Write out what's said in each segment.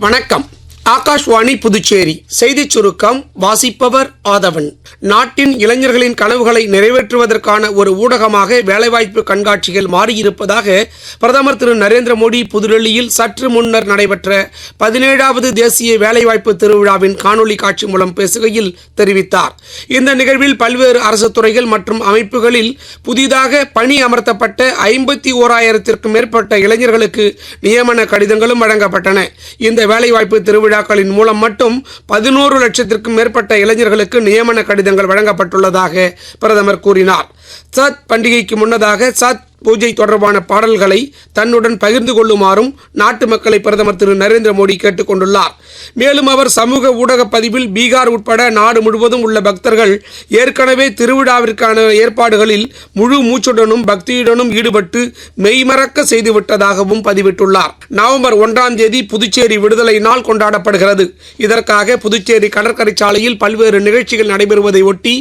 வணக்கம். ஆகாஷ்வாணி புதுச்சேரி செய்திச் சுருக்கம் வாசிப்பவர் ஆதவன். நாட்டின் இளைஞர்களின் கனவுகளை நிறைவேற்றுவதற்கான ஒரு ஊடகமாக வேலைவாய்ப்பு கண்காட்சிகள் மாறியிருப்பதாக பிரதமர் திரு நரேந்திர மோடி புதுடெல்லியில் சற்று முன்னர் நடைபெற்ற 17வது தேசிய வேலைவாய்ப்பு திருவிழாவின் காணொலி காட்சி மூலம் பேசுகையில் தெரிவித்தார். இந்த நிகழ்வில் பல்வேறு அரசு துறைகள் மற்றும் அமைப்புகளில் புதிதாக பணி அமர்த்தப்பட்ட 51,000த்திற்கும் மேற்பட்ட இளைஞர்களுக்கு நியமன கடிதங்களும் வழங்கப்பட்டன. இந்த வேலைவாய்ப்பு திருவிழாக்களின் மூலம் மட்டும் 11 லட்சத்திற்கும் மேற்பட்ட இளைஞர்களுக்கு நியமன கடிதங்கள் வழங்கப்பட்டுள்ளதாக பிரதமர் கூறினார். சத் பண்டிகைக்கு முன்னதாக சத் பூஜை தொடர்பான பாடல்களை தன்னுடன் பகிர்ந்து கொள்ளுமாறும் நாட்டு மக்களை பிரதமர் திரு நரேந்திர மோடி கேட்டுக் கொண்டுள்ளார். மேலும் அவர் சமூக ஊடக பதிவில் பீகார் உட்பட நாடு முழுவதும் உள்ள பக்தர்கள் ஏற்கனவே திருவிழாவிற்கான ஏற்பாடுகளில் முழு மூச்சுடனும் பக்தியுடனும் ஈடுபட்டு மெய்மறக்க செய்துவிட்டதாகவும் பதிவிட்டுள்ளார். நவம்பர் 1ஆம் தேதி புதுச்சேரி விடுதலை நாள் கொண்டாடப்படுகிறது. இதற்காக புதுச்சேரி கடற்கரை சாலையில் பல்வேறு நிகழ்ச்சிகள் நடைபெறுவதை ஒட்டி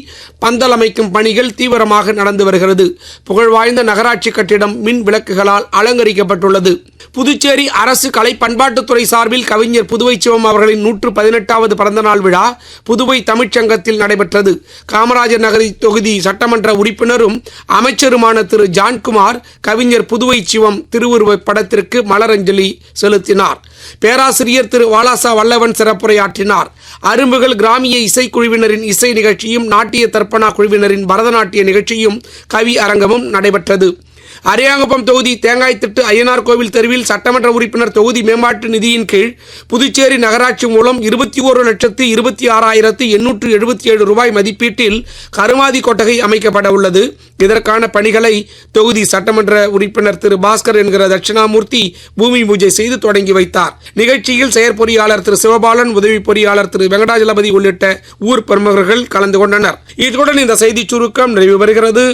பந்தல் அமைக்கும் பணிகள் தீவிரமாக நடந்து வருகிறது. புகழ்வாய்ந்த நகராட்சி கட்டிடம் மின் விளக்குகளால் அலங்கரிக்கப்பட்டுள்ளது. புதுச்சேரி அரசு கலை பண்பாட்டுத்துறை சார்பில் கவிஞர் புதுவை சிவம் அவர்களின் 118வது பிறந்தநாள் விழா புதுவை தமிழ்ச்சங்கத்தில் நடைபெற்றது. காமராஜர் நகரி தொகுதி சட்டமன்ற உறுப்பினரும் அமைச்சருமான திரு ஜான்குமார் கவிஞர் புதுவை சிவம் திருவுருவ படத்திற்கு மலரஞ்சலி செலுத்தினார். பேராசிரியர் திரு வாலாசா வல்லவன் சிறப்புரையாற்றினார். அரும்புகள் கிராமிய இசைக்குழுவினரின் இசை நிகழ்ச்சியும் நாட்டிய தர்ப்பணா குழுவினரின் பரதநாட்டிய நிகழ்ச்சியும் கவி அரங்கமும் நடைபெற்றது. அரியாங்குப்பம் தொகுதி தேங்காய்த்திட்டு ஐயனார் கோவில் தெருவில் சட்டமன்ற உறுப்பினர் தொகுதி மேம்பாட்டு நிதியின் கீழ் புதுச்சேரி நகராட்சி மூலம் 21,26,877 ரூபாய் மதிப்பீட்டில் கருமாதி கொட்டகை அமைக்கப்பட உள்ளது. இதற்கான பணிகளை தொகுதி சட்டமன்ற உறுப்பினர் திரு பாஸ்கர் என்கிற தட்சிணாமூர்த்தி பூமி பூஜை செய்து தொடங்கி வைத்தார். நிகழ்ச்சியில் செயற்பொறியாளர் திரு சிவபாலன், உதவி பொறியாளர் திரு வெங்கடாஜலபதி உள்ளிட்ட ஊர் பிரமுகர்கள் கலந்து கொண்டனர். இத்துடன் இந்த செய்திச் சுருக்கம் நிறைவு பெறுகிறது.